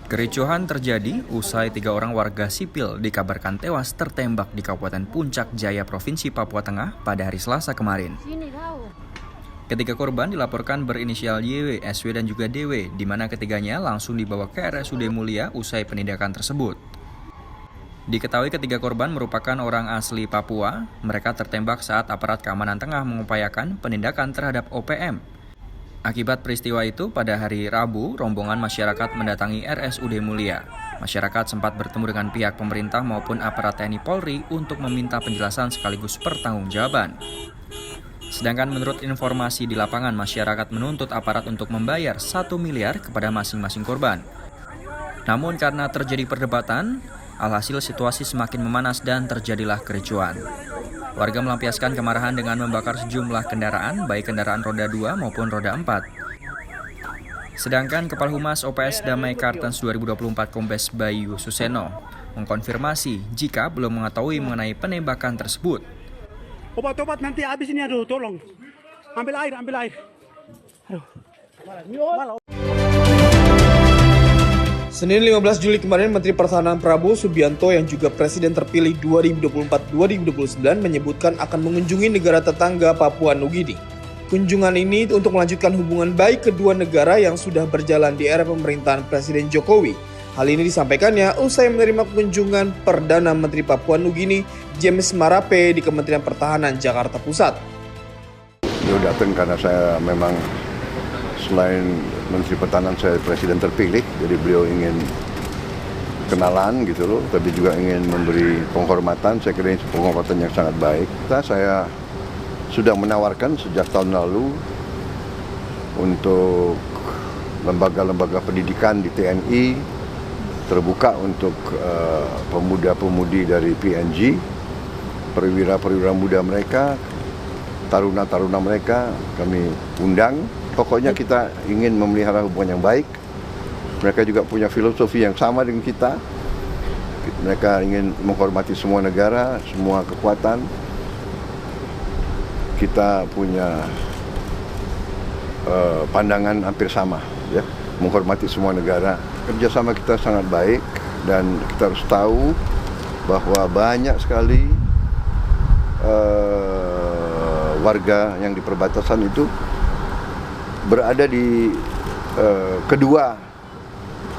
Kericuhan terjadi usai 3 orang warga sipil dikabarkan tewas tertembak di Kabupaten Puncak Jaya, Provinsi Papua Tengah pada hari Selasa kemarin. Ketiga korban dilaporkan berinisial YW, SW, dan juga DW, di mana ketiganya langsung dibawa ke RSUD Mulia usai penindakan tersebut. Diketahui ketiga korban merupakan orang asli Papua. Mereka tertembak saat aparat keamanan tengah mengupayakan penindakan terhadap OPM. Akibat peristiwa itu, pada hari Rabu, rombongan masyarakat mendatangi RSUD Mulia. Masyarakat sempat bertemu dengan pihak pemerintah maupun aparat TNI Polri untuk meminta penjelasan sekaligus pertanggungjawaban. Sedangkan menurut informasi di lapangan, masyarakat menuntut aparat untuk membayar 1 miliar kepada masing-masing korban. Namun karena terjadi perdebatan, alhasil situasi semakin memanas dan terjadilah kericuan. Warga melampiaskan kemarahan dengan membakar sejumlah kendaraan, baik kendaraan roda 2 maupun roda 4. Sedangkan Kepala Humas OPS Damai Kartens 2024 Kombes Bayu Suseno mengkonfirmasi jika belum mengetahui mengenai penembakan tersebut. Obat-obat nanti habis ini, aduh tolong. Ambil air. Aduh. Senin 15 Juli kemarin, Menteri Pertahanan Prabowo Subianto yang juga Presiden terpilih 2024-2029 menyebutkan akan mengunjungi negara tetangga Papua Nugini. Kunjungan ini untuk melanjutkan hubungan baik kedua negara yang sudah berjalan di era pemerintahan Presiden Jokowi. Hal ini disampaikannya usai menerima kunjungan Perdana Menteri Papua Nugini James Marape di Kementerian Pertahanan Jakarta Pusat. Beliau datang karena saya memang selain Menteri Pertahanan saya Presiden terpilih, jadi beliau ingin kenalan gitu loh, tapi juga ingin memberi penghormatan. Saya kira ini penghormatan yang sangat baik. Saya sudah menawarkan sejak tahun lalu untuk lembaga-lembaga pendidikan di TNI terbuka untuk pemuda-pemudi dari PNG, perwira-perwira muda mereka, taruna-taruna mereka kami undang. Pokoknya kita ingin memelihara hubungan yang baik. Mereka juga punya filosofi yang sama dengan kita. Mereka ingin menghormati semua negara, semua kekuatan. Kita punya pandangan hampir sama, ya, menghormati semua negara. Kerjasama kita sangat baik dan kita harus tahu bahwa banyak sekali warga yang di perbatasan itu berada di kedua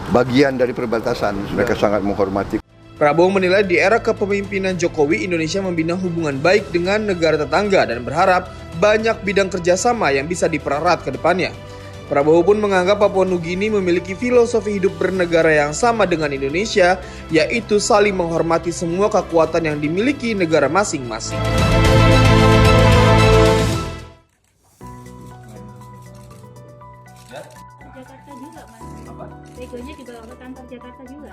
bagian dari perbatasan. Mereka sangat menghormati. Prabowo menilai di era kepemimpinan Jokowi, Indonesia membina hubungan baik dengan negara tetangga dan berharap banyak bidang kerjasama yang bisa dipererat ke depannya. Prabowo pun menganggap Papua Nugini memiliki filosofi hidup bernegara yang sama dengan Indonesia, yaitu saling menghormati semua kekuatan yang dimiliki negara masing-masing. Jakarta juga, Mas. Apa? Begonya dibawa ke kantor Jakarta juga.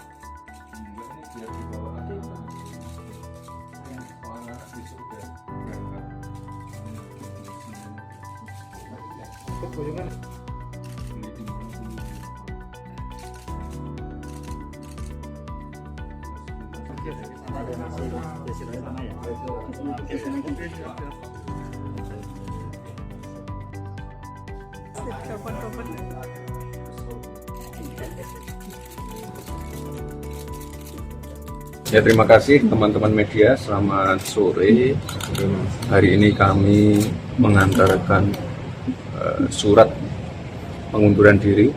Ya, terima kasih teman-teman media, selamat sore. Hari ini kami mengantarkan surat pengunduran diri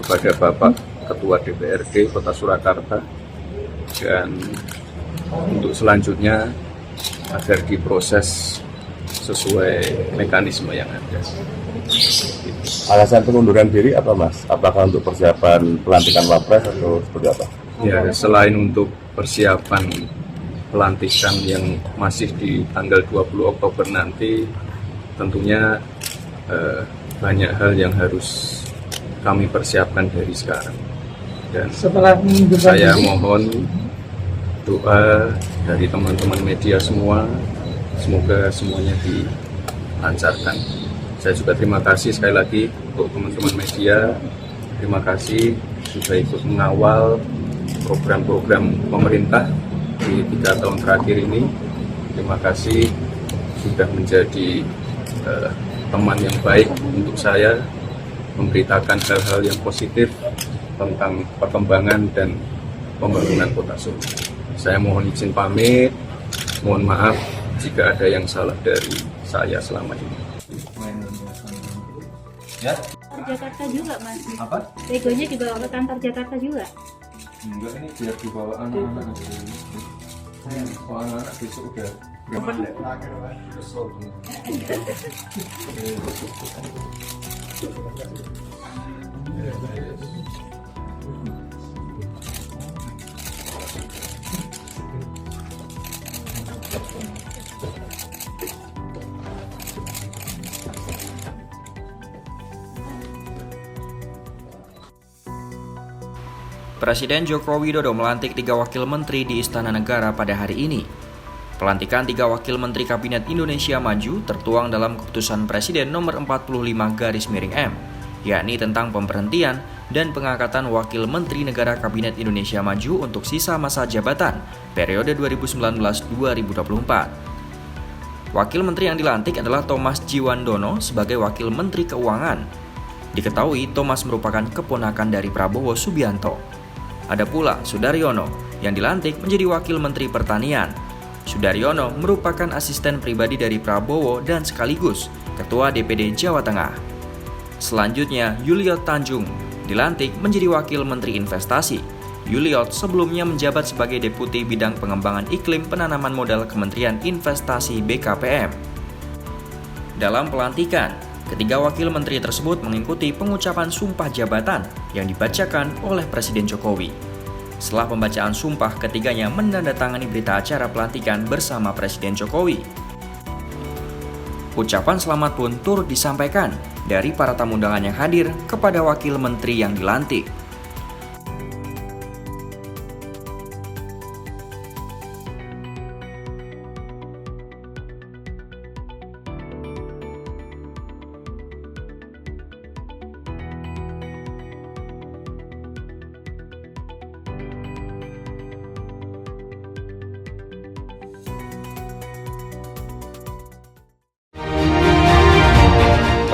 kepada Bapak Ketua DPRD Kota Surakarta, dan untuk selanjutnya agar diproses sesuai mekanisme yang ada. Alasan pengunduran diri apa, Mas? Apakah untuk persiapan pelantikan Wapres atau seperti apa? Ya, selain untuk persiapan pelantikan yang masih di tanggal 20 Oktober nanti, tentunya banyak hal yang harus kami persiapkan dari sekarang. Dan saya mohon doa dari teman-teman media semua, semoga semuanya dilancarkan. Saya juga terima kasih sekali lagi untuk teman-teman media. Terima kasih sudah ikut mengawal program-program pemerintah di 3 tahun terakhir ini. Terima kasih sudah menjadi teman yang baik untuk saya memberitakan hal-hal yang positif tentang perkembangan dan pembangunan Kota Solo. Saya mohon izin pamit, mohon maaf jika ada yang salah dari saya selama ini. Ya? Jakarta juga Mas. Apa? Begonya dibawa ke kantor Jakarta juga. Enggak, ini biar dibawa anak-anak. Anak-anak besok udah Presiden Joko Widodo melantik 3 wakil menteri di Istana Negara pada hari ini. Pelantikan 3 wakil menteri Kabinet Indonesia Maju tertuang dalam keputusan Presiden nomor 45/M, yakni tentang pemberhentian dan pengangkatan wakil menteri negara Kabinet Indonesia Maju untuk sisa masa jabatan periode 2019-2024. Wakil menteri yang dilantik adalah Thomas Djiwandono sebagai wakil menteri keuangan. Diketahui Thomas merupakan keponakan dari Prabowo Subianto. Ada pula Sudaryono yang dilantik menjadi wakil menteri pertanian. Sudaryono merupakan asisten pribadi dari Prabowo dan sekaligus ketua DPD Jawa Tengah. Selanjutnya, Yuliot Tanjung dilantik menjadi wakil menteri investasi. Yuliot sebelumnya menjabat sebagai deputi bidang pengembangan iklim penanaman modal Kementerian Investasi BKPM. Dalam pelantikan, ketiga wakil menteri tersebut mengikuti pengucapan sumpah jabatan yang dibacakan oleh Presiden Jokowi. Setelah pembacaan sumpah, ketiganya menandatangani berita acara pelantikan bersama Presiden Jokowi. Ucapan selamat pun turut disampaikan dari para tamu undangan yang hadir kepada wakil menteri yang dilantik.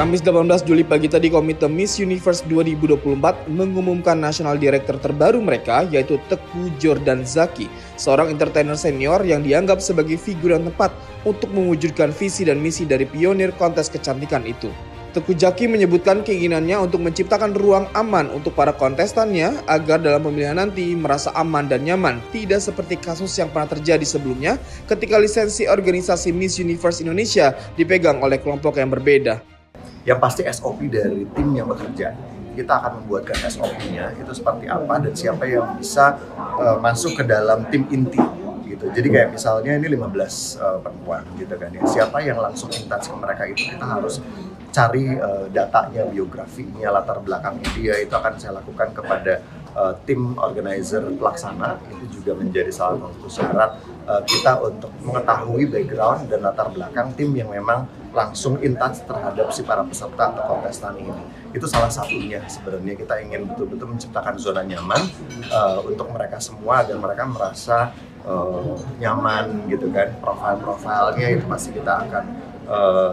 Kamis 18 Juli pagi tadi Komite Miss Universe 2024 mengumumkan national director terbaru mereka, yaitu Teuku Jordan Zaki, seorang entertainer senior yang dianggap sebagai figur yang tepat untuk mewujudkan visi dan misi dari pionir kontes kecantikan itu. Teuku Zaki menyebutkan keinginannya untuk menciptakan ruang aman untuk para kontestannya agar dalam pemilihan nanti merasa aman dan nyaman, tidak seperti kasus yang pernah terjadi sebelumnya ketika lisensi organisasi Miss Universe Indonesia dipegang oleh kelompok yang berbeda. Yang pasti SOP dari tim yang bekerja, kita akan membuatkan SOP-nya itu seperti apa dan siapa yang bisa masuk ke dalam tim inti gitu. Jadi kayak misalnya ini 15 perempuan gitu kan ya. Siapa yang langsung intens ke mereka itu kita harus cari datanya, biografinya, latar belakangnya dia, itu akan saya lakukan kepada tim organizer pelaksana. Itu juga menjadi salah satu syarat kita untuk mengetahui background dan latar belakang tim yang memang langsung intens terhadap si para peserta atau kontestan ini. Itu salah satunya sebenarnya, kita ingin betul-betul menciptakan zona nyaman untuk mereka semua agar mereka merasa nyaman gitu kan. Profil-profilnya itu pasti kita akan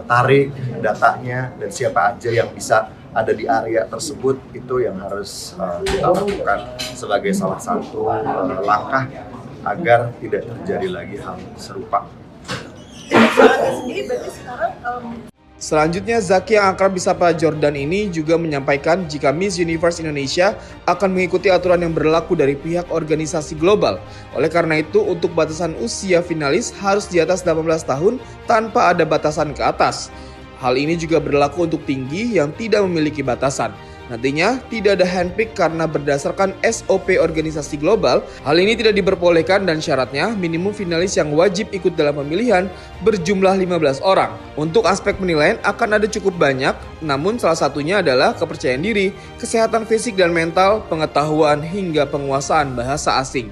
tarik datanya dan siapa aja yang bisa ada di area tersebut, itu yang harus kita lakukan sebagai salah satu langkah agar tidak terjadi lagi hal serupa. Selanjutnya, Zaki yang akrab disapa Jordan ini juga menyampaikan jika Miss Universe Indonesia akan mengikuti aturan yang berlaku dari pihak organisasi global. Oleh karena itu, untuk batasan usia finalis harus di atas 18 tahun tanpa ada batasan ke atas. Hal ini juga berlaku untuk tinggi yang tidak memiliki batasan. Nantinya tidak ada handpick karena berdasarkan SOP organisasi global, hal ini tidak diperbolehkan dan syaratnya minimum finalis yang wajib ikut dalam pemilihan berjumlah 15 orang. Untuk aspek penilaian akan ada cukup banyak, namun salah satunya adalah kepercayaan diri, kesehatan fisik dan mental, pengetahuan hingga penguasaan bahasa asing.